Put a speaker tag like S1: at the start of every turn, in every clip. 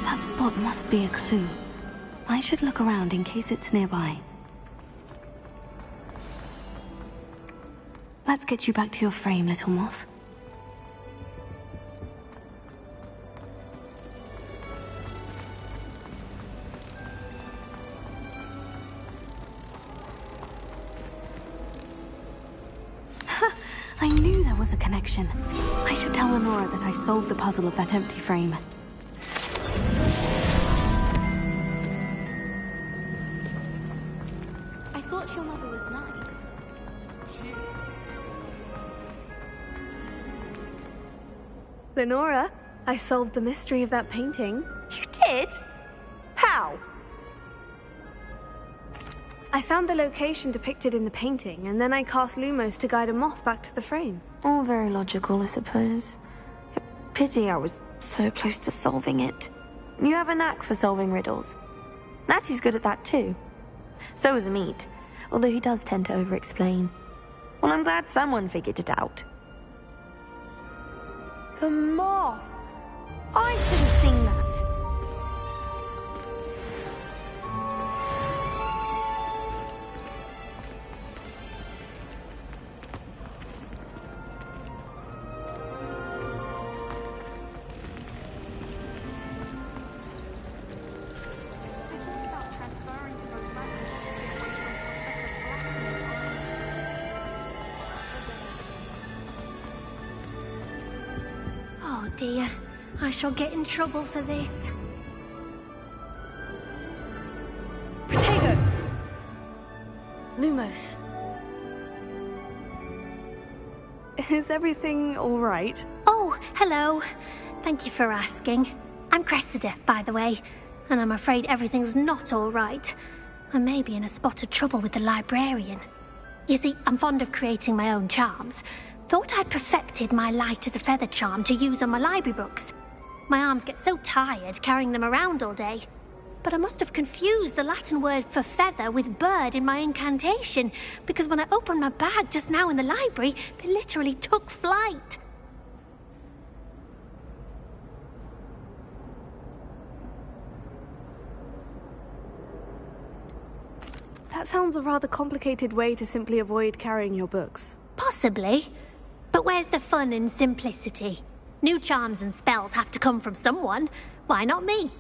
S1: That spot must be a clue. I should look around in case it's nearby. Let's get you back to your frame, little moth. I knew there was a connection. I should tell Lenora that I solved the puzzle of that empty frame. I thought your mother was nice. Lenora, I solved the mystery of that painting.
S2: You did? How?
S1: I found the location depicted in the painting, and then I cast Lumos to guide a moth back to the frame.
S3: All very logical, I suppose. Pity I was so close to solving it. You have a knack for solving riddles. Natty's good at that too. So is Amit, although he does tend to over-explain. Well, I'm glad someone figured it out.
S2: The moth! I should have seen that.
S4: Oh dear, I shall get in trouble for this.
S1: Protego! Lumos. Is everything all right?
S4: Oh, hello. Thank you for asking. I'm Cressida, by the way, and I'm afraid everything's not all right. I may be in a spot of trouble with the librarian. You see, I'm fond of creating my own charms. Thought I'd perfected my light as a feather charm to use on my library books. My arms get so tired carrying them around all day. But I must have confused the Latin word for feather with bird in my incantation, because when I opened my bag just now in the library, they literally took flight.
S1: That sounds a rather complicated way to simply avoid carrying your books.
S4: Possibly. But where's the fun in simplicity? New charms and spells have to come from someone. Why not me?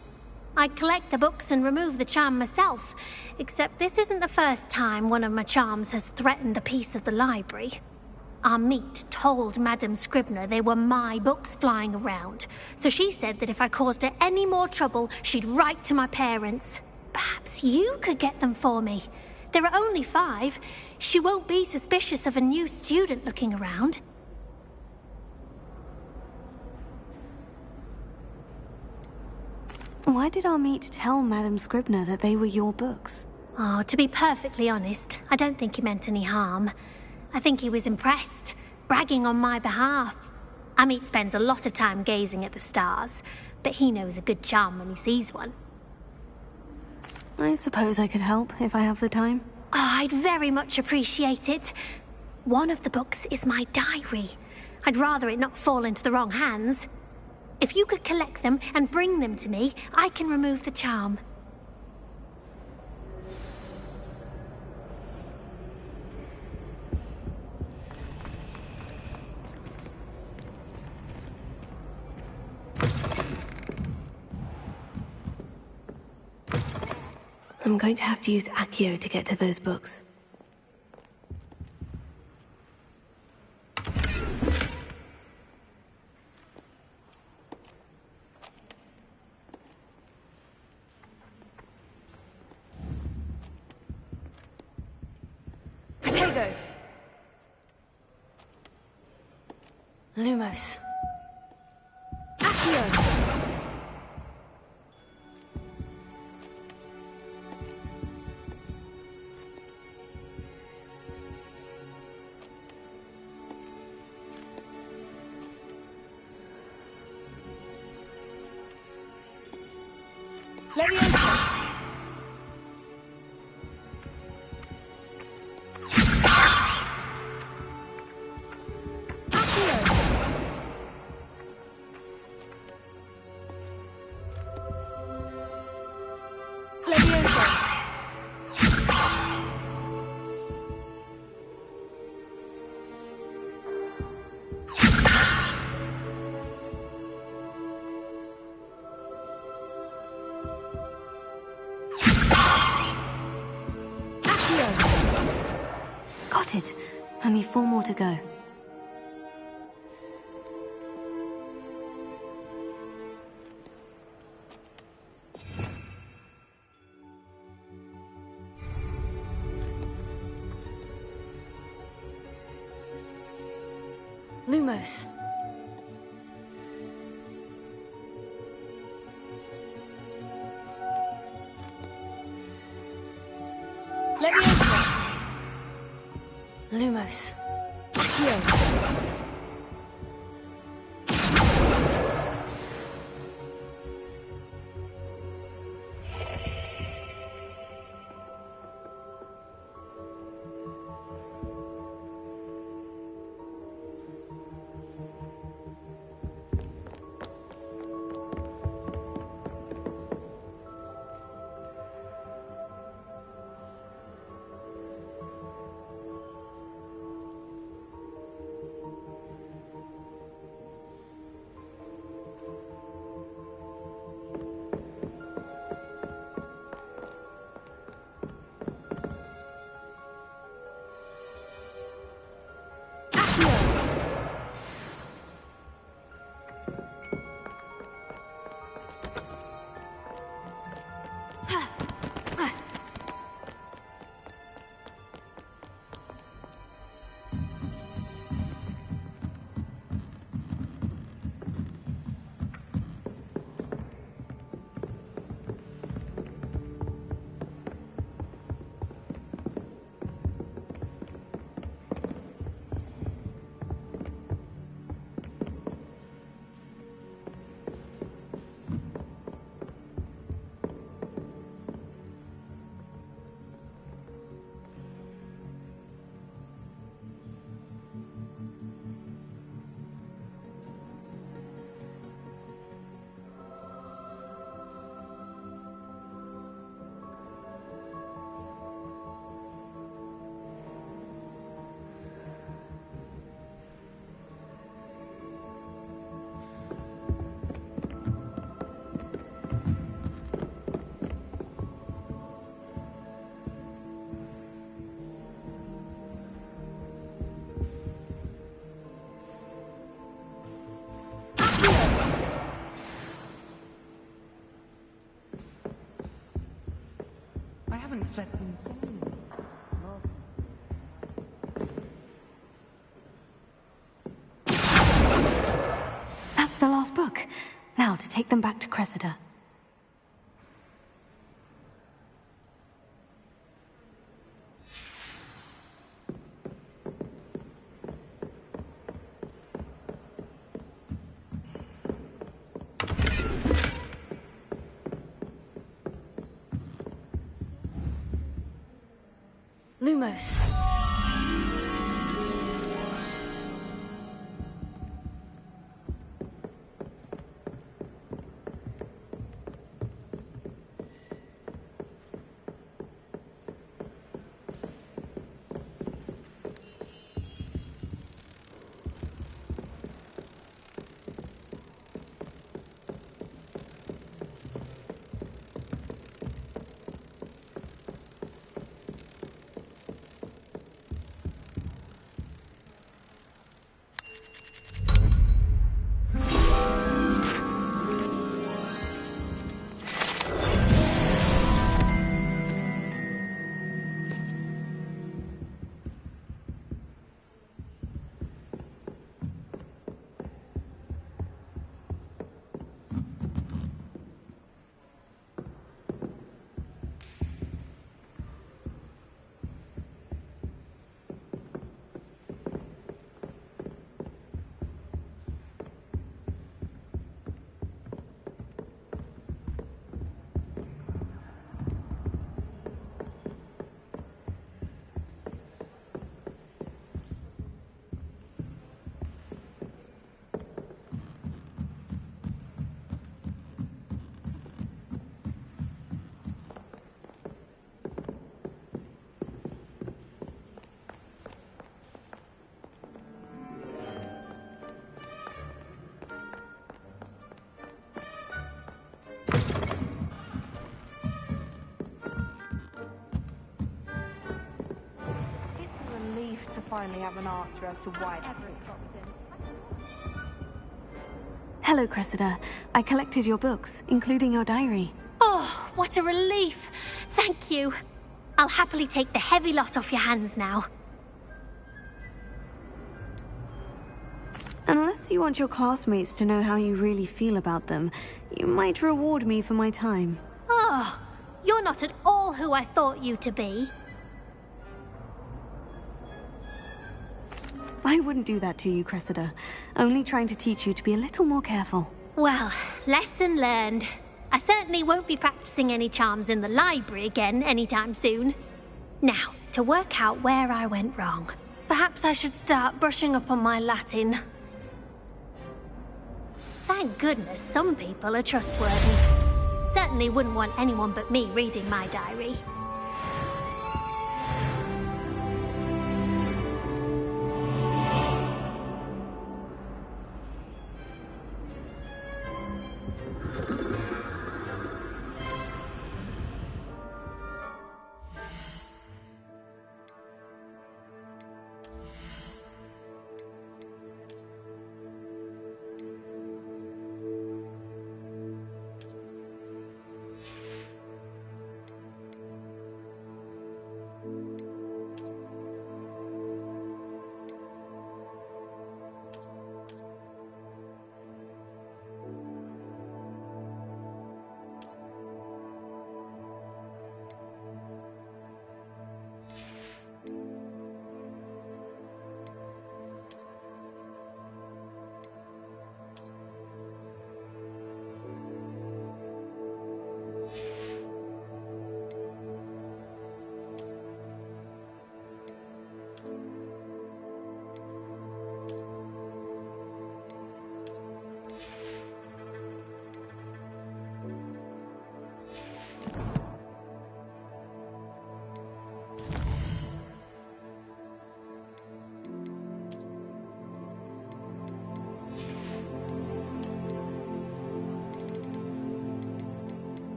S4: I collect the books and remove the charm myself, except this isn't the first time one of my charms has threatened the peace of the library. Amit told Madame Scribner they were my books flying around, so she said that if I caused her any more trouble, she'd write to my parents. Perhaps you could get them for me. There are only 5. She won't be suspicious of a new student looking around.
S1: Why did Amit tell Madame Scribner that they were your books?
S4: Oh, to be perfectly honest, I don't think he meant any harm. I think he was impressed, bragging on my behalf. Amit spends a lot of time gazing at the stars, but he knows a good charm when he sees one.
S1: I suppose I could help if I have the time.
S4: Oh, I'd very much appreciate it. One of the books is my diary. I'd rather it not fall into the wrong hands. If you could collect them and bring them to me, I can remove the charm.
S1: I'm going to have to use Accio to get to those books. Protego! Lumos. Accio! Leviosa! Accio! That's it. Only 4 more to go.
S3: Lumos. Leviosa. Lumos. Accio.
S5: I haven't slept in so
S1: That's the last book. Now to take them back to Cressida.
S3: Lumos.
S2: finally have an answer as to why that
S1: Hello, Cressida. I collected your books, including your diary.
S4: Oh, what a relief. Thank you. I'll happily take the heavy lot off your hands now.
S1: Unless you want your classmates to know how you really feel about them, you might reward me for my time.
S4: Oh, you're not at all who I thought you to be.
S1: I wouldn't do that to you, Cressida. Only trying to teach you to be a little more careful.
S4: Well, lesson learned. I certainly won't be practicing any charms in the library again anytime soon. Now, to work out where I went wrong. Perhaps I should start brushing up on my Latin. Thank goodness some people are trustworthy. Certainly wouldn't want anyone but me reading my diary.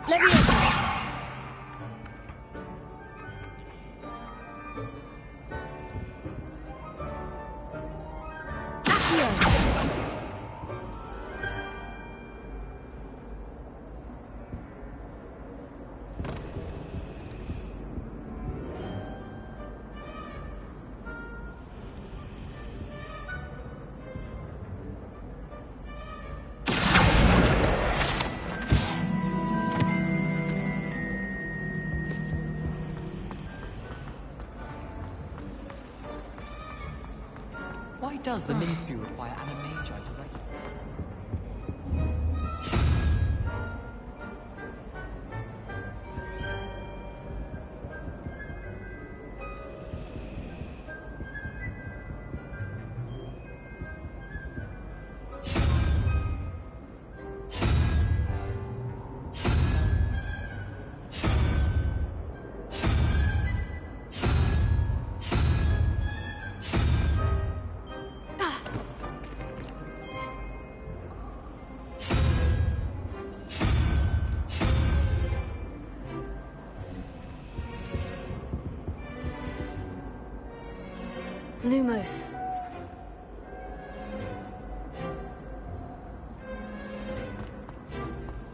S2: Let me open.
S5: Why does the ministry require animagi to regulate?
S1: Lumos.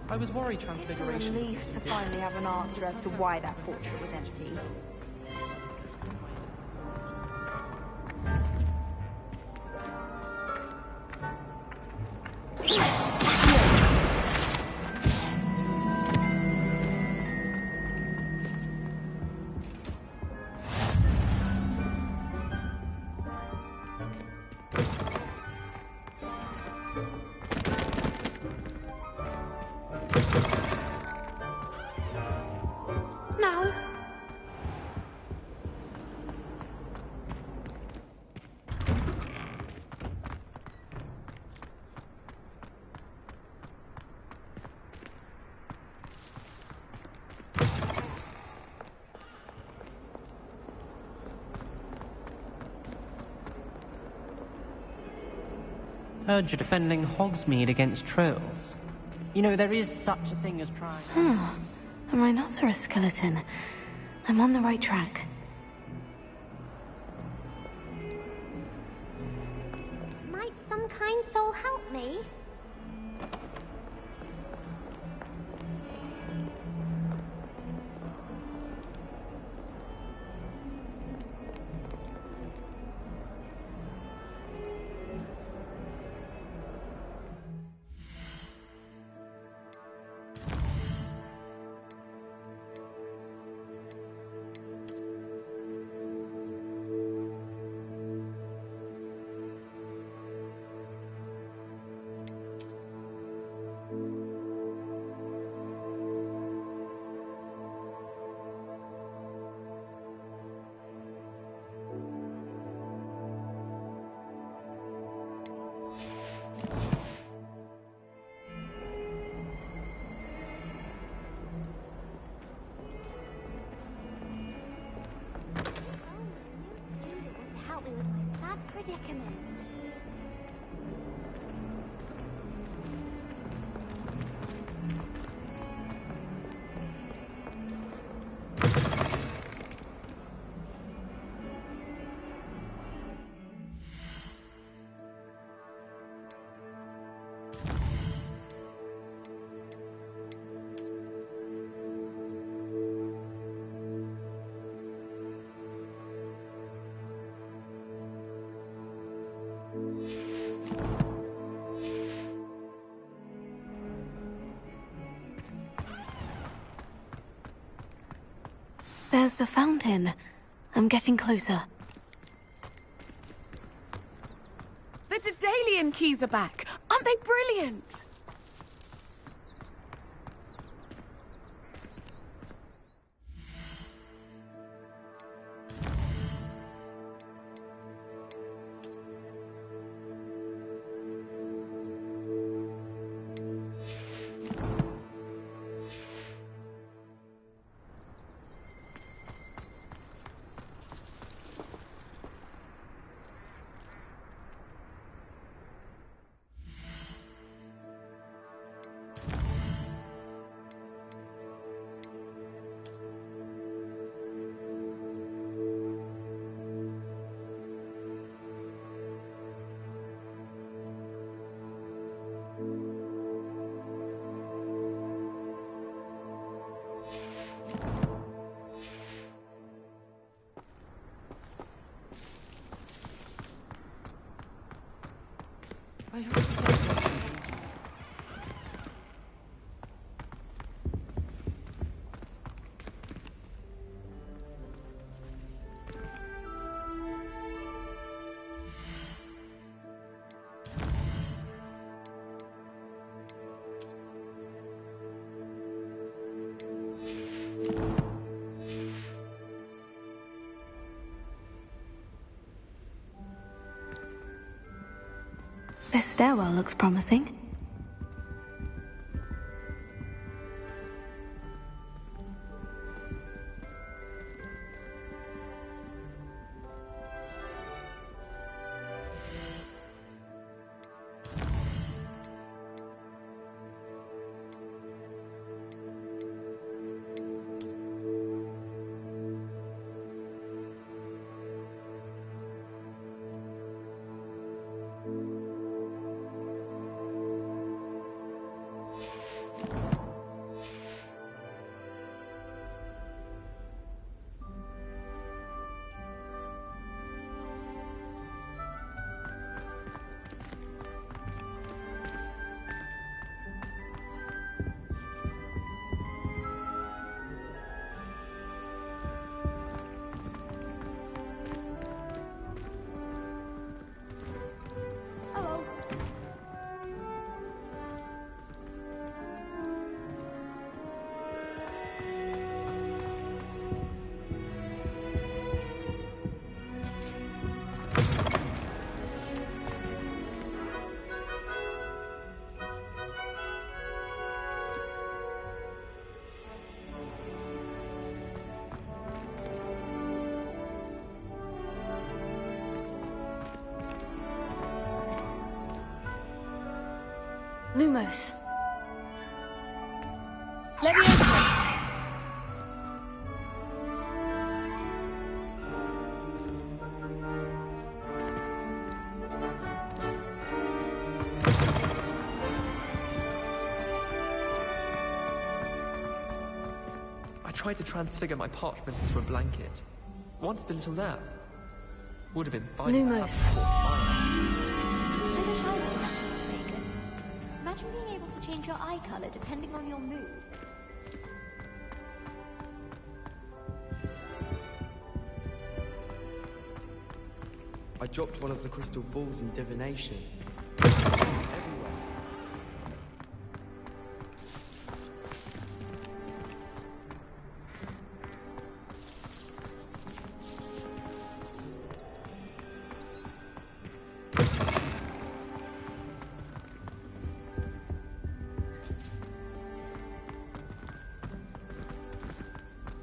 S5: I was worried
S2: It's a
S5: Transfiguration.
S2: relief to finally have an answer as to why that portrait was empty.
S5: Heard you're defending Hogsmeade against trolls. You know, there is such a thing as trying...
S1: A rhinoceros skeleton. I'm on the right track.
S4: Might some kind soul help me? Help me with my sad predicament.
S1: There's the fountain. I'm getting closer.
S6: The Daedalian keys are back. Aren't they brilliant?
S5: I hope there's nothing.
S1: This stairwell looks promising.
S3: Lumos.
S6: Leviosa!
S7: I tried to transfigure my parchment into a blanket. Wanted a little nap. Would have been fine.
S3: Lumos.
S2: Imagine being able to change your eye color depending on your mood.
S8: I dropped one of the crystal balls in divination.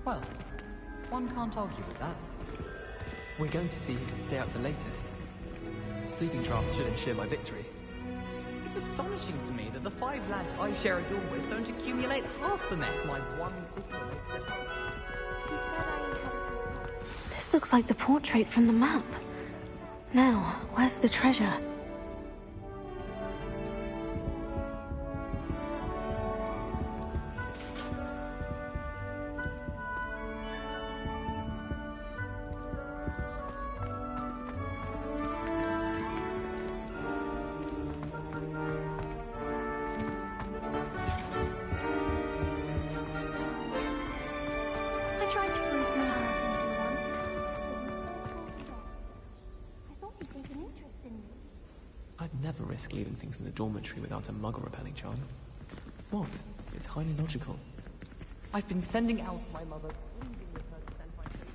S5: Well, one can't argue with that.
S7: We're going to see who can stay up the latest. Sleeping drafts should ensure my victory.
S5: It's astonishing to me that the 5 lads I share a dorm with don't accumulate half the mess my one
S1: This looks like the portrait from the map. Now, where's the treasure?
S7: I'd never risk leaving things in the dormitory without a muggle repelling charm. What? It's highly logical.
S5: I've been sending out my mother, pleading with her to send my favorite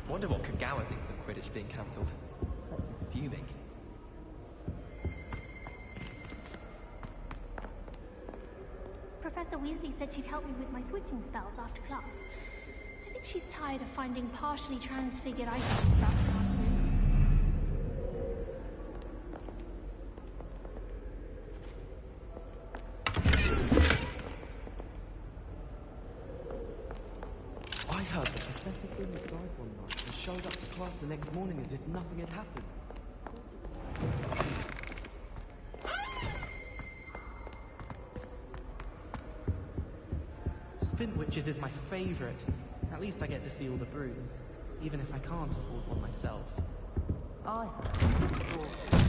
S7: Wonder what Kagawa thinks of Quidditch being cancelled. He's fuming.
S4: Professor Weasley said she'd help me with my switching spells after class. I think she's tired of finding partially transfigured items throughout the classroom.
S8: I heard the professor came and died one night and showed up to class the next morning as if nothing had happened.
S9: Spint Witches is my favourite. At least I get to see all the brooms, even if I can't afford one myself. I have.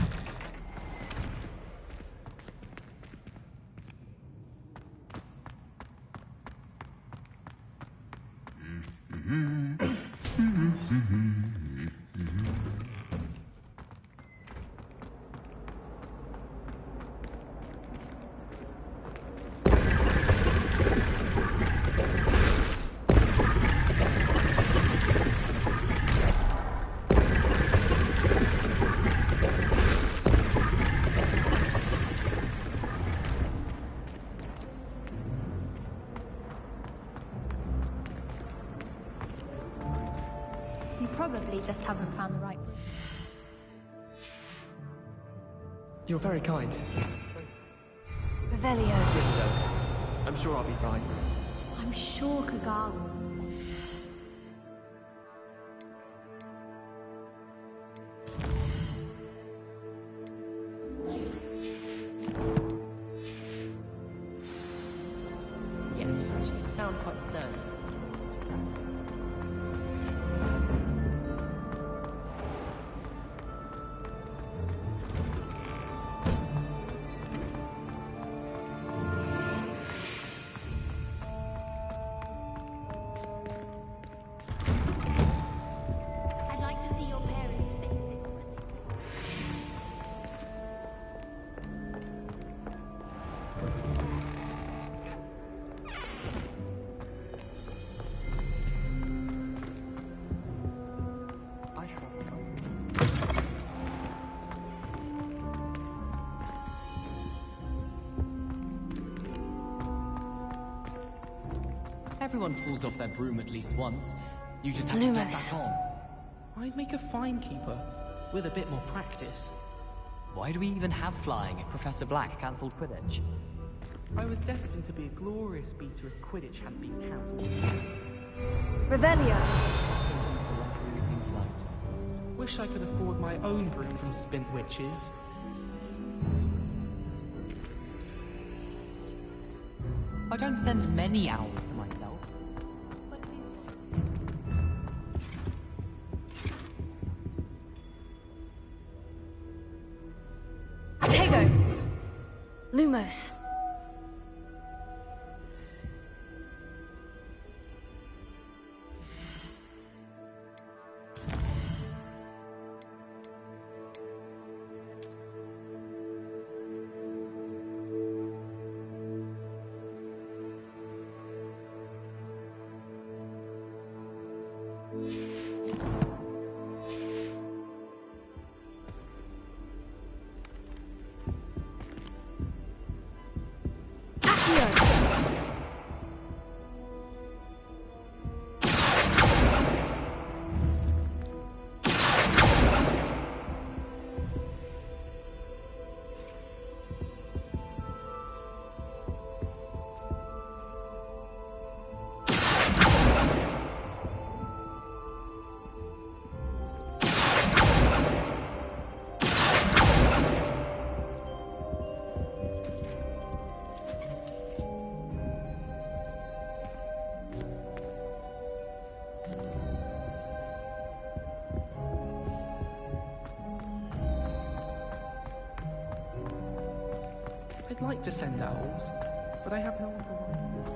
S2: Probably just haven't found the right room.
S7: You're very kind.
S3: Revelio.
S7: I'm sure I'll be fine.
S2: I'm sure Kagawa was.
S5: Yes, she can sound quite stern.
S4: I'd like to see your parents' faces when
S5: Everyone falls off their broom at least once. You just have to get back on.
S9: I'd make a fine keeper, with a bit more practice.
S5: Why do we even have flying if Professor Black cancelled Quidditch?
S9: I was destined to be a glorious beater if Quidditch hadn't been cancelled.
S2: Revelio.
S9: Wish I could afford my own broom from Spint Witches.
S5: I don't send many owls to myself.
S2: Tego.
S3: Lumos.
S9: I'd like to send owls, but I have no one to ride with.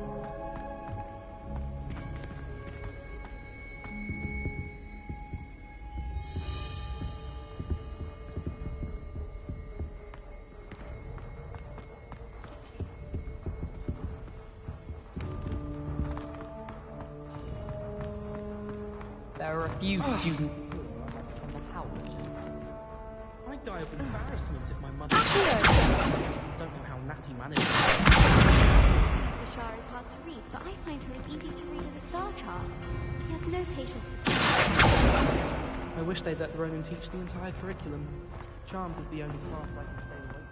S5: There are a few students on the Howard.
S9: I'd die of embarrassment if my mother... Don't know how Natty managed it.
S10: Professor Shah is hard to read, but I find her as easy to read as a star chart. She has no patience with time.
S9: I wish they'd let Ronan teach the entire curriculum. Charms is the only class I can stay awake from.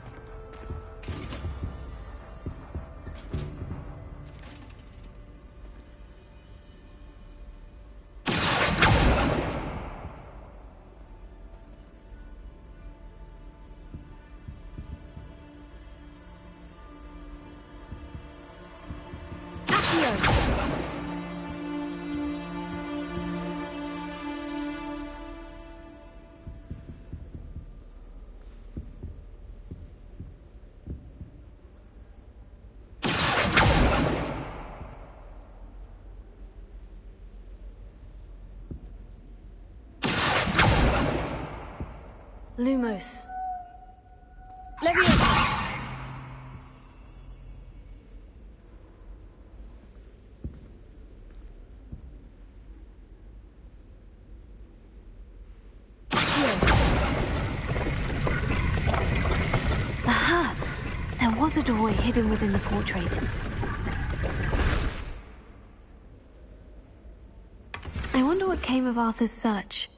S3: Lumos. Leviosa.
S1: Aha! There was a doorway hidden within the portrait. I wonder what came of Arthur's search.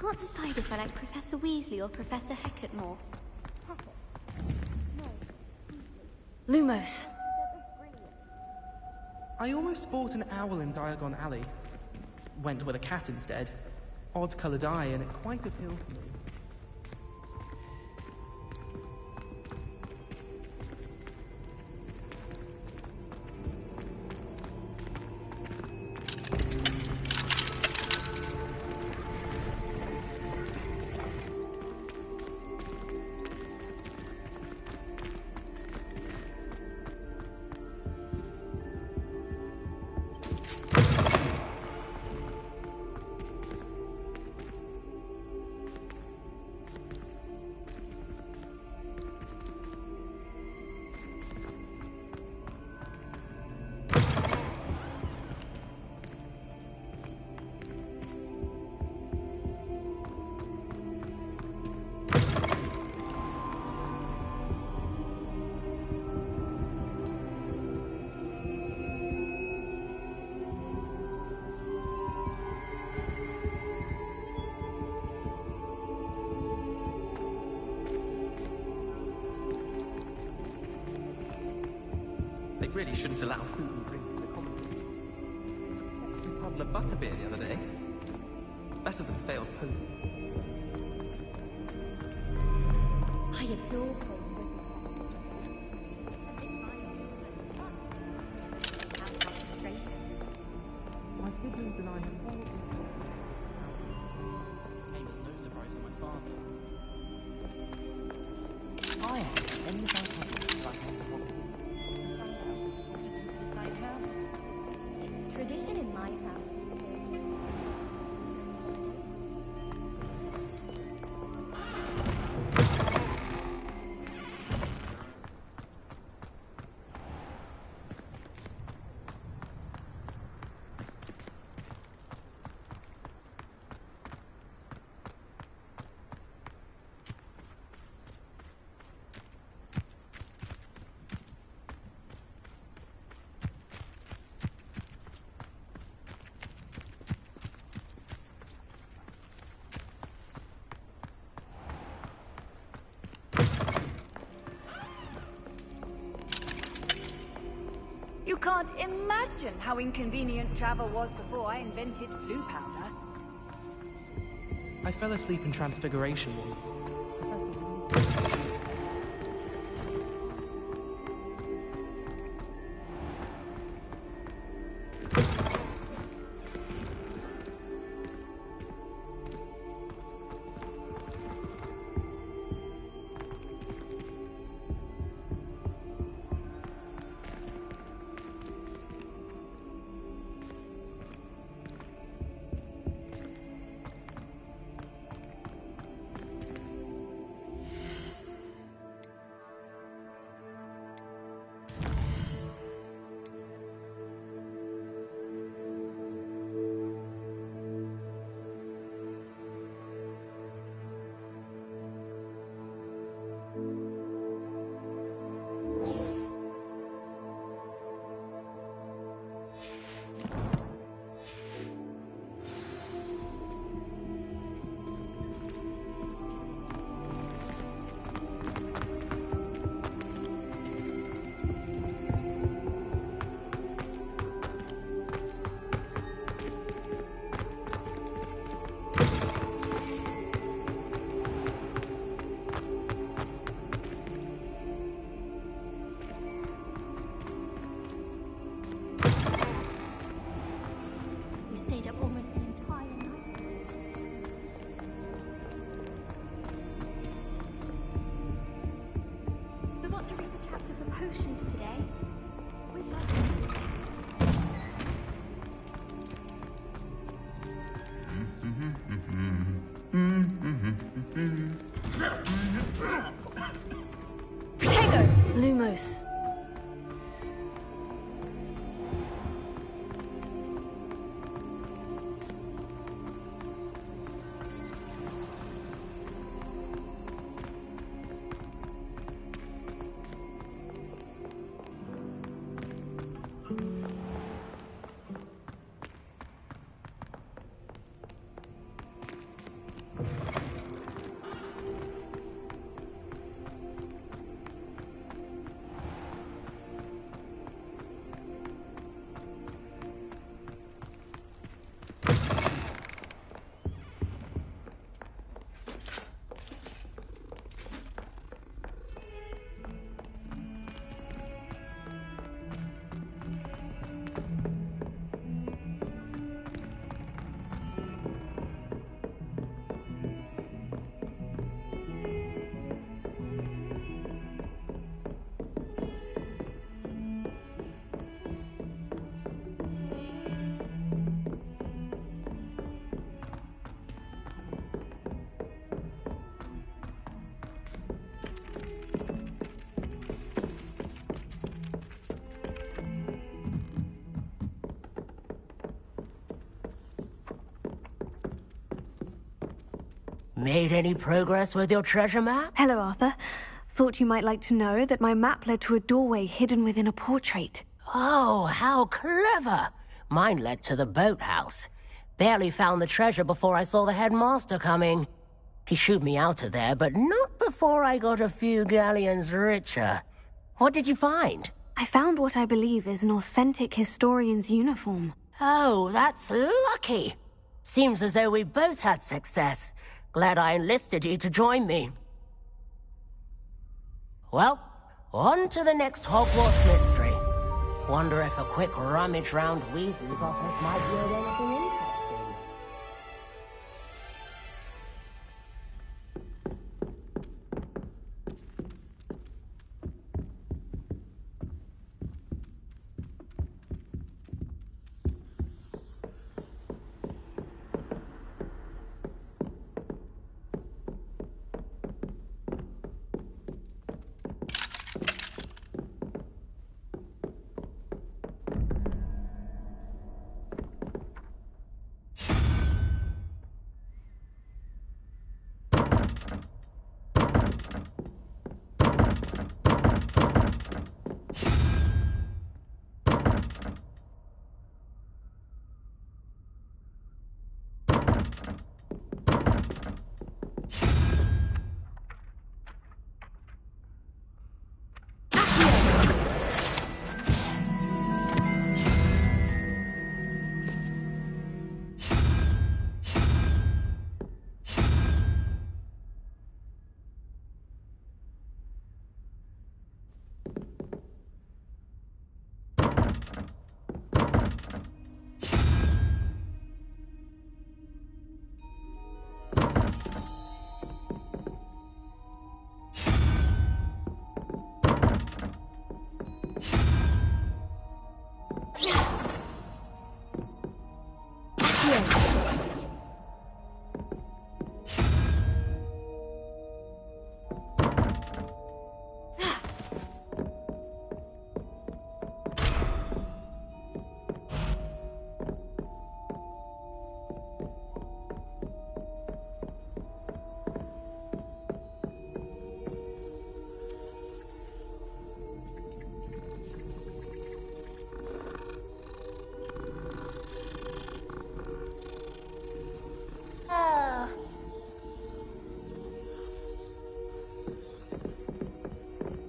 S10: can't decide if I like Professor Weasley or Professor Hecat more.
S1: Lumos.
S9: I almost bought an owl in Diagon Alley. Went with a cat instead. Odd-coloured eye, and it quite appealed to me.
S7: They really shouldn't allow food and drink in the common room. I had a butterbeer the other day. Better than failed hope.
S10: I adore
S9: My siblings and I have all came as no surprise to my father. I am only about to
S10: It's tradition in my house.
S11: You can't imagine how inconvenient travel was before I invented flu powder.
S9: I fell asleep in Transfiguration once.
S1: Protego! Lumos.
S12: Made any progress with your treasure map?
S1: Hello, Arthur. Thought you might like to know that my map led to a doorway hidden within a portrait.
S12: Oh, how clever! Mine led to the boathouse. Barely found the treasure before I saw the headmaster coming. He shooed me out of there, but not before I got a few galleons richer. What did you find?
S1: I found what I believe is an authentic historian's uniform.
S12: Oh, that's lucky. Seems as though we both had success. Glad I enlisted you to join me. Well, on to the next Hogwarts mystery. Wonder if a quick rummage round Weasley's office might yield anything interesting.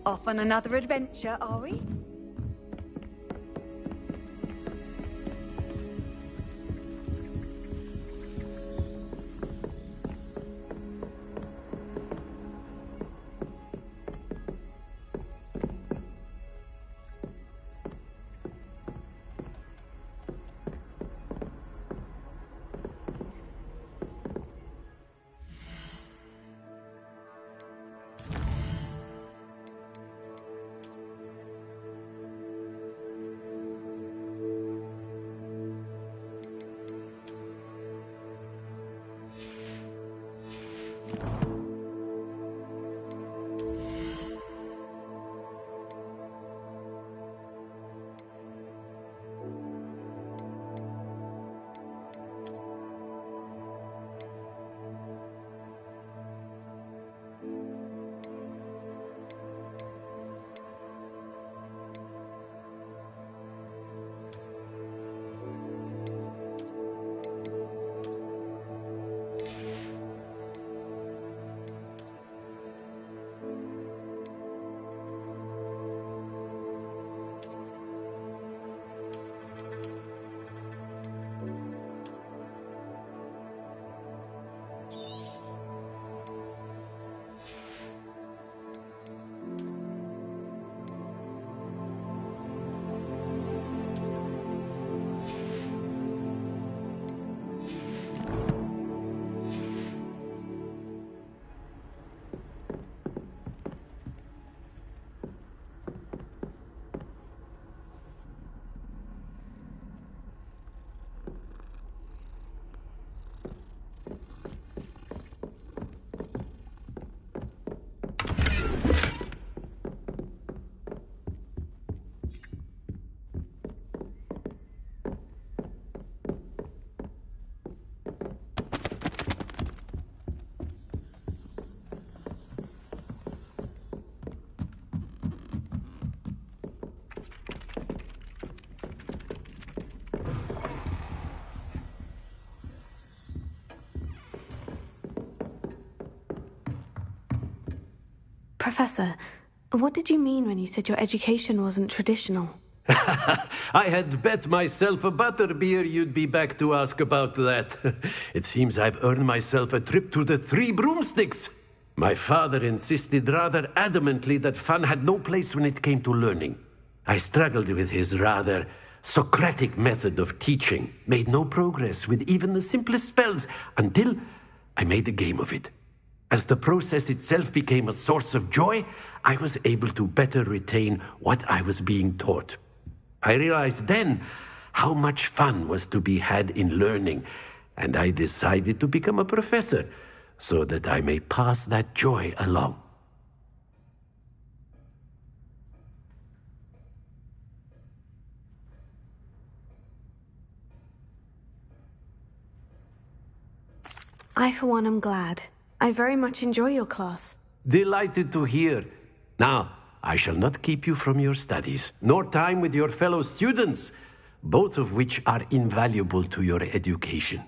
S11: Off on another adventure, are we?
S1: Professor, what did you mean when you said your education wasn't traditional?
S13: I had bet myself a butterbeer you'd be back to ask about that. It seems I've earned myself a trip to the Three Broomsticks. My father insisted rather adamantly that fun had no place when it came to learning. I struggled with his rather Socratic method of teaching, made no progress with even the simplest spells until I made a game of it. As the process itself became a source of joy, I was able to better retain what I was being taught. I realized then how much fun was to be had in learning, and I decided to become a professor so that I may pass that joy along.
S1: I, for one, am glad. I very much enjoy your class.
S13: Delighted to hear. Now, I shall not keep you from your studies, nor time with your fellow students, both of which are invaluable to your education.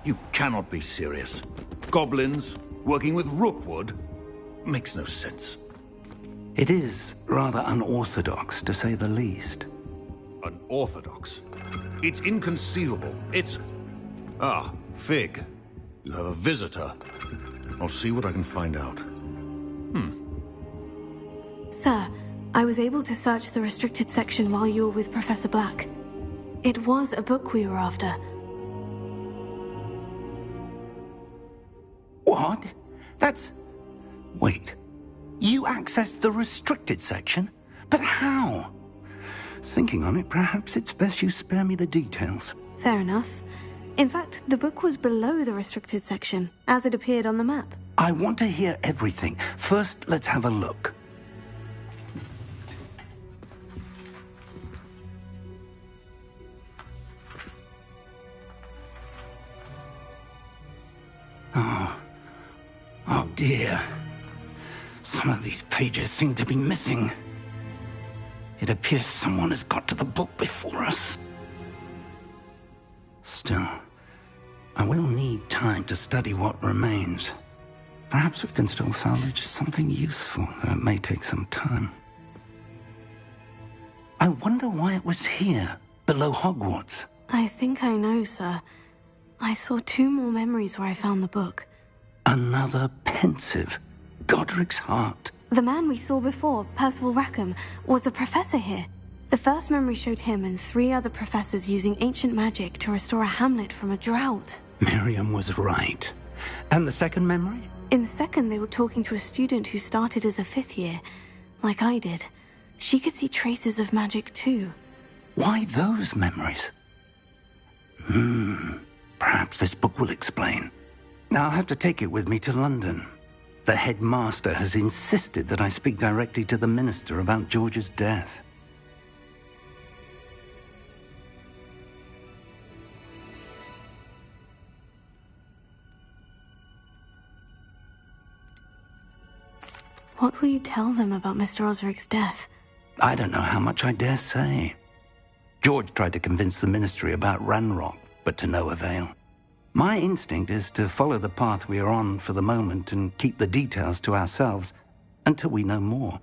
S14: You cannot be serious. Goblins, working with Rookwood? Makes no sense.
S15: It is rather unorthodox, to say the least.
S14: Unorthodox? It's inconceivable. It's... Ah, Fig. You have a visitor. I'll see what I can find out.
S1: Sir, I was able to search the restricted section while you were with Professor Black. It was a book we were after.
S15: What? That's... Wait. You accessed the restricted section? But how? Thinking on it, perhaps it's best you spare me the details.
S1: Fair enough. In fact, the book was below the restricted section, as it appeared on the map.
S15: I want to hear everything. First, let's have a look. Oh dear. Some of these pages seem to be missing. It appears someone has got to the book before us. Still, I will need time to study what remains. Perhaps we can still salvage something useful, though it may take some time. I wonder why it was here, below Hogwarts.
S1: I think I know, sir. I saw 2 more memories where I found the book.
S15: Another pensive. Godric's heart.
S1: The man we saw before, Percival Rackham, was a professor here. The first memory showed him and 3 other professors using ancient magic to restore a hamlet from a drought.
S15: Miriam was right. And the second memory?
S1: In the second, they were talking to a student who started as a 5th year, like I did. She could see traces of magic too.
S15: Why those memories? Perhaps this book will explain. I'll have to take it with me to London. The headmaster has insisted that I speak directly to the minister about George's death.
S1: What will you tell them about Mr. Osric's death?
S15: I don't know how much I dare say. George tried to convince the ministry about Ragnarök, but to no avail. My instinct is to follow the path we are on for the moment and keep the details to ourselves until we know more.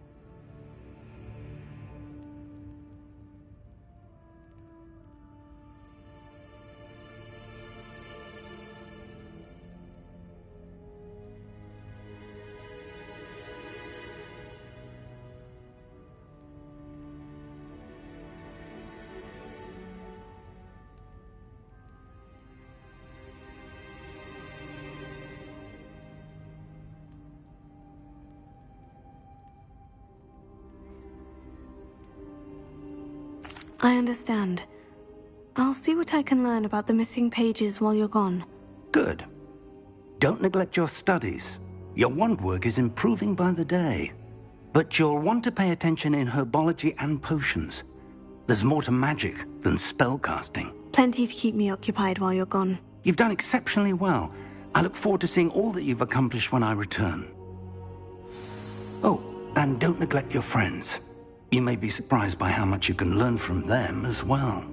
S1: I understand. I'll see what I can learn about the missing pages while you're gone.
S15: Good. Don't neglect your studies. Your wand work is improving by the day. But you'll want to pay attention in herbology and potions. There's more to magic than spellcasting.
S1: Plenty to keep me occupied while you're gone.
S15: You've done exceptionally well. I look forward to seeing all that you've accomplished when I return. Oh, and don't neglect your friends. You may be surprised by how much you can learn from them as well.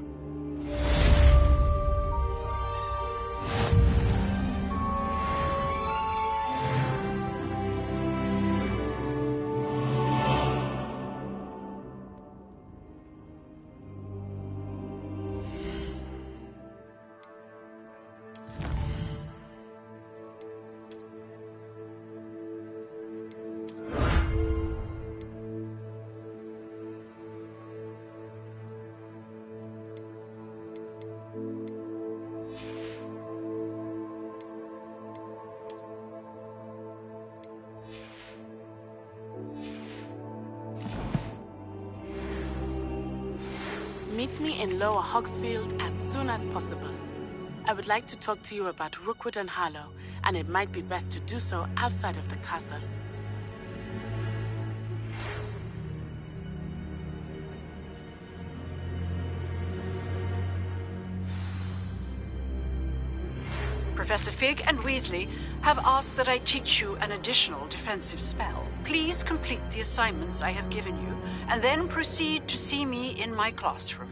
S16: Meet me in Lower Hogsfield as soon as possible. I would like to talk to you about Rookwood and Harlow, and it might be best to do so outside of the castle.
S17: Professor Fig and Weasley have asked that I teach you an additional defensive spell. Please complete the assignments I have given you, and then proceed to see me in my classroom.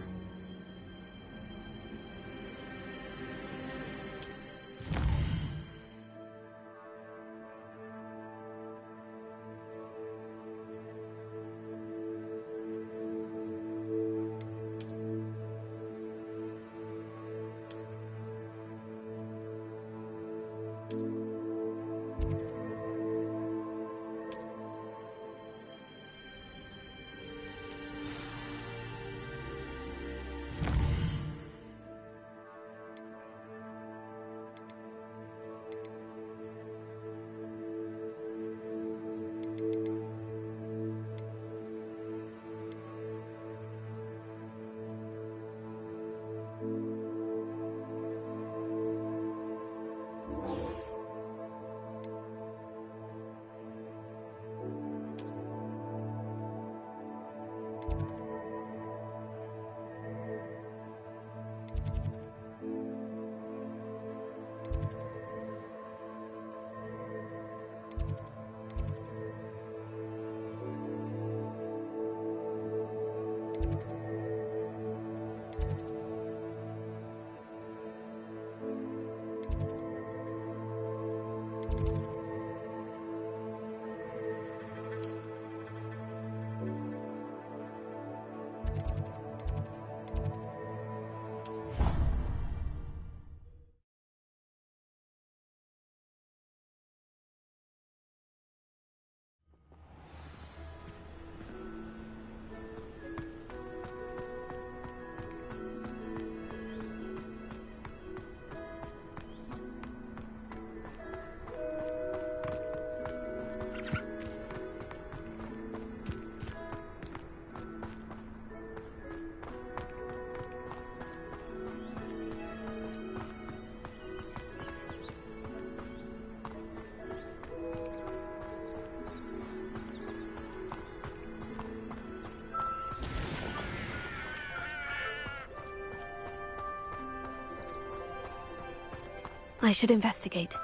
S1: I should investigate.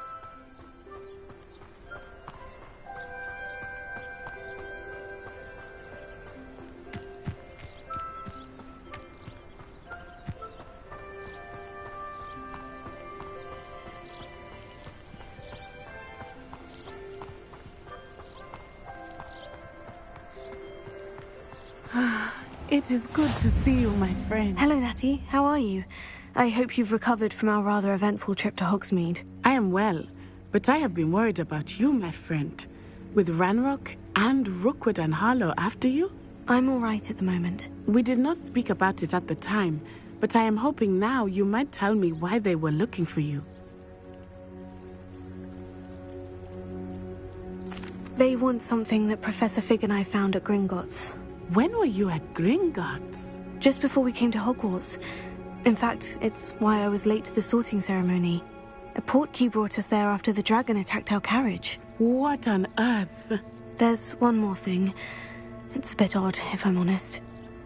S16: It is good to see you, my friend.
S1: Hello, Natty. How are you? I hope you've recovered from our rather eventful trip to Hogsmeade.
S16: I am well, but I have been worried about you, my friend. With Ragnarök and Rookwood and Harlow after you?
S1: I'm all right at the moment.
S16: We did not speak about it at the time, but I am hoping now you might tell me why they were looking for you.
S1: They want something that Professor Fig and I found at Gringotts.
S16: When were you at Gringotts?
S1: Just before we came to Hogwarts. In fact, it's why I was late to the sorting ceremony. A portkey brought us there after the dragon attacked our carriage.
S16: What on earth?
S1: There's one more thing. It's a bit odd, if I'm honest.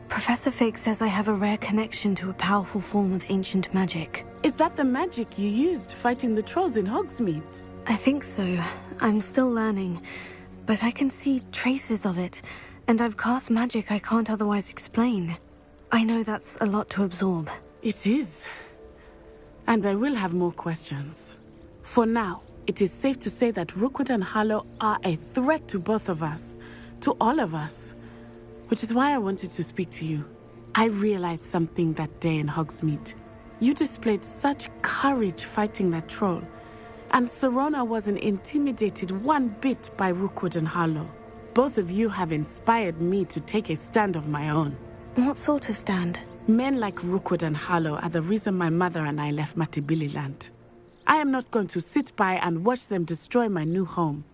S1: Professor Fig says I have a rare connection to a powerful form of ancient magic.
S16: Is that the magic you used fighting the trolls in Hogsmeade?
S1: I think so. I'm still learning, but I can see traces of it. And I've cast magic I can't otherwise explain. I know that's a lot to absorb.
S16: It is. And I will have more questions. For now, it is safe to say that Rookwood and Harlow are a threat to both of us. To all of us. Which is why I wanted to speak to you. I realized something that day in Hogsmeade. You displayed such courage fighting that troll. And Serona wasn't intimidated one bit by Rookwood and Harlow. Both of you have inspired me to take a stand of my own.
S1: What sort of stand?
S16: Men like Rookwood and Harlow are the reason my mother and I left Matibili land. I am not going to sit by and watch them destroy my new home.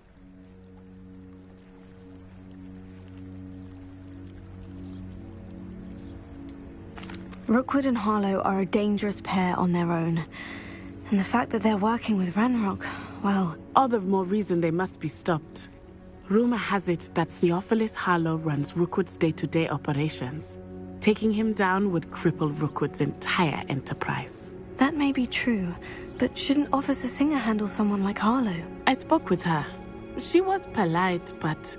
S1: Rookwood and Harlow are a dangerous pair on their own. And the fact that they're working with Ragnarök, well...
S16: All the more reason they must be stopped. Rumor has it that Theophilus Harlow runs Rookwood's day-to-day operations. Taking him down would cripple Rookwood's entire enterprise.
S1: That may be true, but shouldn't Officer Singer handle someone like Harlow?
S16: I spoke with her. She was polite, but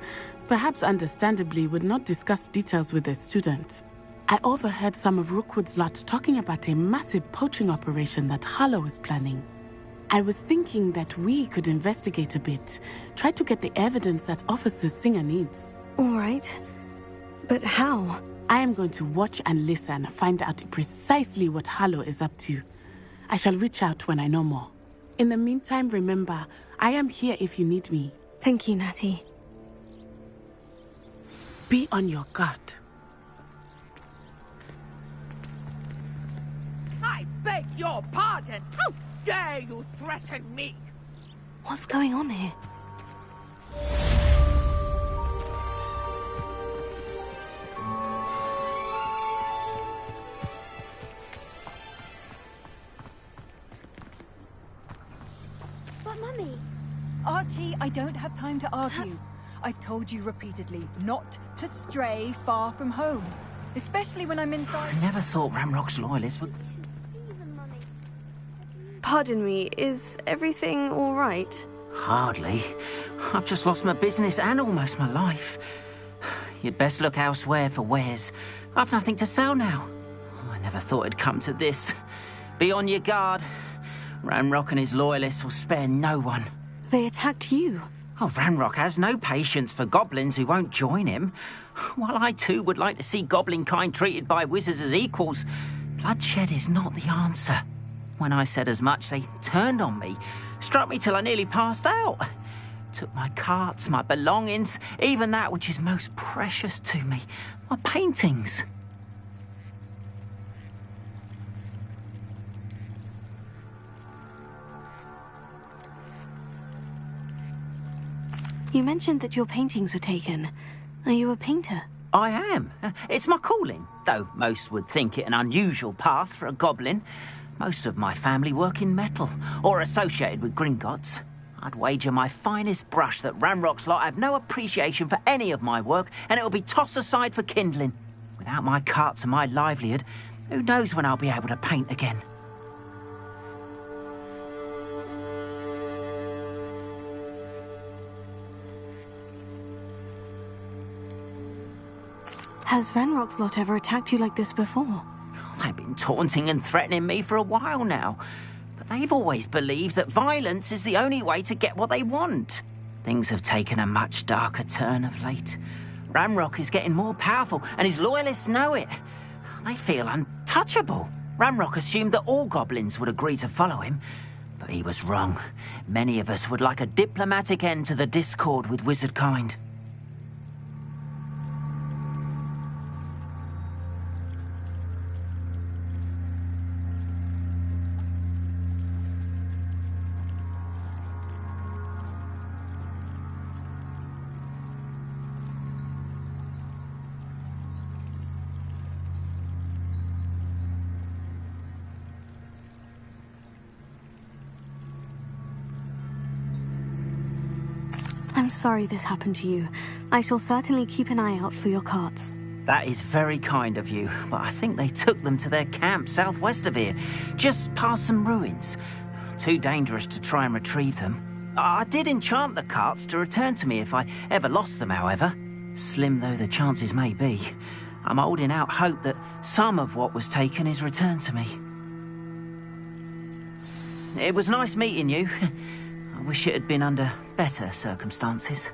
S16: perhaps understandably would not discuss details with a student. I overheard some of Rookwood's lot talking about a massive poaching operation that Harlow is planning. I was thinking that we could investigate a bit, try to get the evidence that Officer Singer needs.
S1: All right. But how?
S16: I am going to watch and listen, find out precisely what Harlow is up to. I shall reach out when I know more. In the meantime, remember, I am here if you need me.
S1: Thank you, Natty.
S16: Be on your guard.
S18: I beg your pardon! How dare you threaten me?
S1: What's going on here?
S10: But Mummy...
S11: Archie, I don't have time to argue. I've told you repeatedly not to stray far from home. Especially when I'm inside...
S19: I never thought Ragnarok's loyalists would...
S1: Pardon me, is everything all right?
S19: Hardly. I've just lost my business and almost my life. You'd best look elsewhere for wares. I've nothing to sell now. I never thought it'd come to this. Be on your guard. Ragnarök and his loyalists will spare no one.
S1: They attacked you?
S19: Oh, Ragnarök has no patience for goblins who won't join him. While I too would like to see goblin kind treated by wizards as equals, bloodshed is not the answer. When I said as much, they turned on me, struck me till I nearly passed out. Took my carts, my belongings, even that which is most precious to me, my paintings.
S1: You mentioned that your paintings were taken. Are you a painter?
S19: I am. It's my calling, though most would think it an unusual path for a goblin. Most of my family work in metal, or associated with Gringotts. I'd wager my finest brush that Ragnarok's lot have no appreciation for any of my work, and it'll be tossed aside for kindling. Without my carts and my livelihood, who knows when I'll be able to paint again?
S1: Has Ranrock's lot ever attacked you like this before?
S19: They've been taunting and threatening me for a while now. But they've always believed that violence is the only way to get what they want. Things have taken a much darker turn of late. Ranrock is getting more powerful, and his loyalists know it. They feel untouchable. Ranrock assumed that all goblins would agree to follow him, but he was wrong. Many of us would like a diplomatic end to the discord with wizard kind.
S1: I'm sorry this happened to you. I shall certainly keep an eye out for your carts.
S19: That is very kind of you, but I think they took them to their camp southwest of here, just past some ruins. Too dangerous to try and retrieve them. I did enchant the carts to return to me if I ever lost them, however. Slim though the chances may be, I'm holding out hope that some of what was taken is returned to me. It was nice meeting you. I wish it had been under better circumstances.